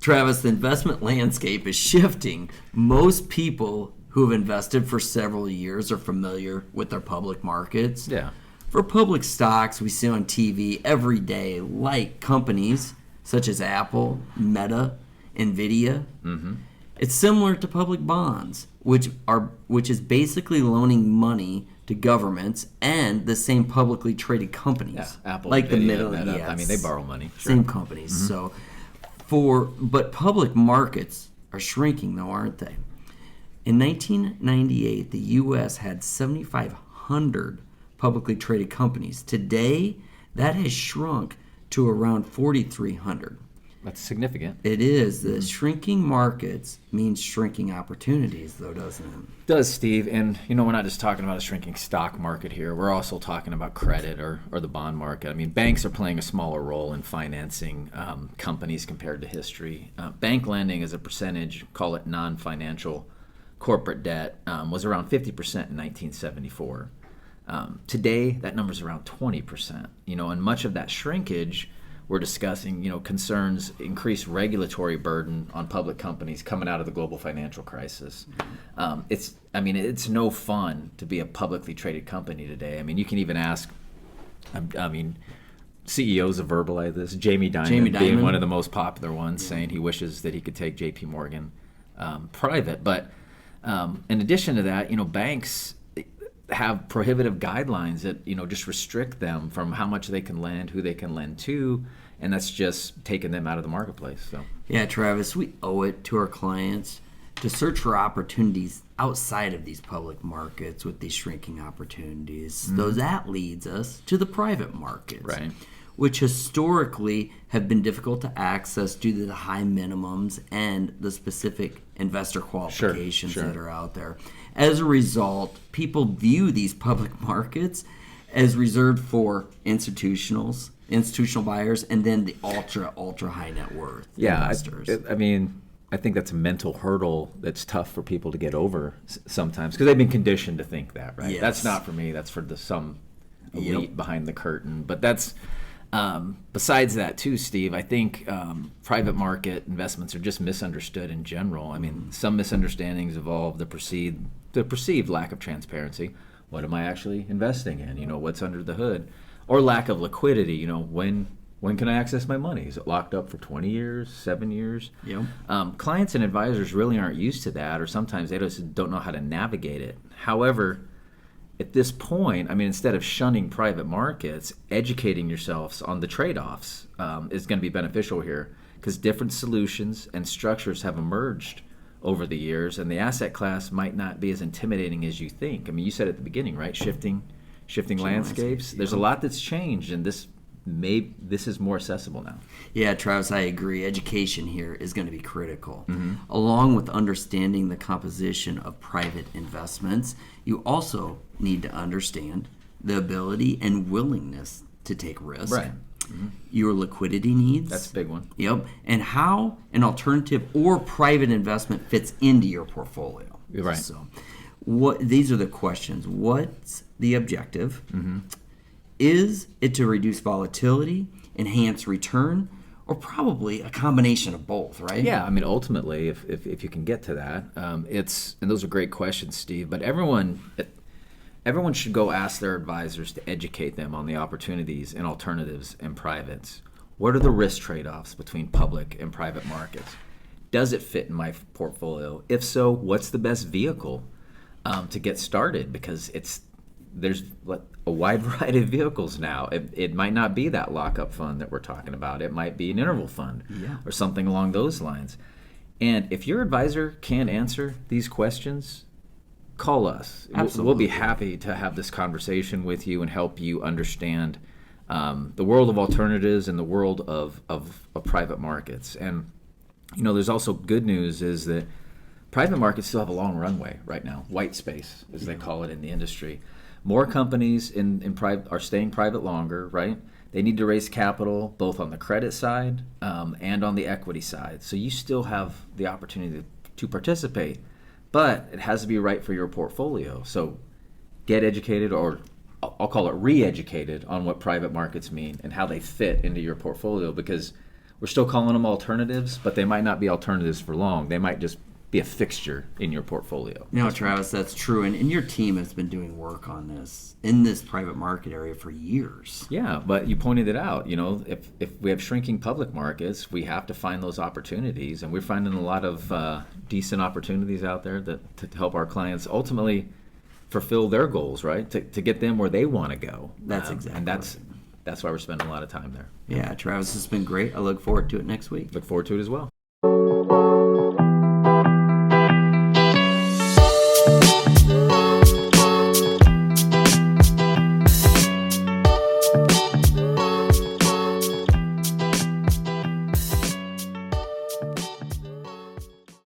Travis, the investment landscape is shifting. Most people who have invested for several years are familiar with their public markets. Yeah. For public stocks, we see on TV every day, like companies such as Apple, Meta, Nvidia. Mm-hmm. It's similar to public bonds, which is basically loaning money to governments and the same publicly traded companies. Yeah, Apple, like Nvidia, the middle. Meta. Yes, I mean, they borrow money. Sure. Same companies. Mm-hmm. But public markets are shrinking, though, aren't they? In 1998, the U.S. had 7,500 publicly traded companies. Today, that has shrunk to around 4,300. That's significant. It is. The shrinking markets means shrinking opportunities, though, doesn't it? Does, Steve. And, we're not just talking about a shrinking stock market here. We're also talking about credit or the bond market. I mean, banks are playing a smaller role in financing companies compared to history. Bank lending as a percentage, call it non-financial corporate debt, was around 50% in 1974. Today, that number's around 20%. And much of that shrinkage, we're discussing, concerns increased regulatory burden on public companies coming out of the global financial crisis. It's no fun to be a publicly traded company today. I mean, you can even ask, CEOs have verbalized this. Jamie Dimon being one of the most popular ones, saying he wishes that he could take J.P. Morgan private. But in addition to that, banks have prohibitive guidelines that just restrict them from how much they can lend, who they can lend to, and that's just taking them out of the marketplace. So yeah, Travis, we owe it to our clients to search for opportunities outside of these public markets with these shrinking opportunities. So that leads us to the private markets, right, which historically have been difficult to access due to the high minimums and the specific investor qualifications that are out there. As a result, people view these public markets as reserved for institutional buyers, and then the ultra high net worth investors. I think that's a mental hurdle that's tough for people to get over sometimes because they've been conditioned to think that, right? Yes. That's not for me. That's for some elite behind the curtain. But that's besides that too, Steve. I think private market investments are just misunderstood in general. I mean, some misunderstandings involve the perceived lack of transparency. What am I actually investing in? What's under the hood? Or lack of liquidity. When can I access my money? Is it locked up for 20 years, 7 years? Yep. Clients and advisors really aren't used to that, or sometimes they just don't know how to navigate it. However, at this point, instead of shunning private markets, educating yourselves on the trade-offs is going to be beneficial here because different solutions and structures have emerged over the years, and the asset class might not be as intimidating as you think. You said at the beginning, right? Shifting landscapes. There's a lot that's changed, and this is more accessible now. Yeah, Travis, I agree. Education here is going to be critical. Along with understanding the composition of private investments, you also need to understand the ability and willingness to take risk. Right. Your liquidity needs. That's a big one. Yep. And how an alternative or private investment fits into your portfolio. You're right. So these are the questions. What's the objective? Is it to reduce volatility, enhance return, or probably a combination of both, right? Yeah, ultimately, if you can get to that, and those are great questions, Steve. But everyone should go ask their advisors to educate them on the opportunities and alternatives and privates. What are the risk trade-offs between public and private markets? Does it fit in my portfolio? If so, what's the best vehicle to get started? Because there's a wide variety of vehicles now. It might not be that lockup fund that we're talking about. It might be an interval fund or something along those lines. And if your advisor can't answer these questions, call us. Absolutely. We'll be happy to have this conversation with you and help you understand the world of alternatives and the world of private markets. And there's also good news is that private markets still have a long runway right now, white space as they call it in the industry. More companies in private are staying private longer, right? They need to raise capital both on the credit side and on the equity side. So you still have the opportunity to participate, but it has to be right for your portfolio. So get educated, or I'll call it re-educated, on what private markets mean and how they fit into your portfolio, because we're still calling them alternatives, but they might not be alternatives for long. They might just be a fixture in your portfolio. No, Travis, that's true. And your team has been doing work on this in this private market area for years. Yeah, but you pointed it out. If we have shrinking public markets, we have to find those opportunities, and we're finding a lot of decent opportunities out there to help our clients ultimately fulfill their goals, right? To get them where they want to go. That's exactly. And that's why we're spending a lot of time there. Yeah, Travis, it's been great. I look forward to it next week. Look forward to it as well.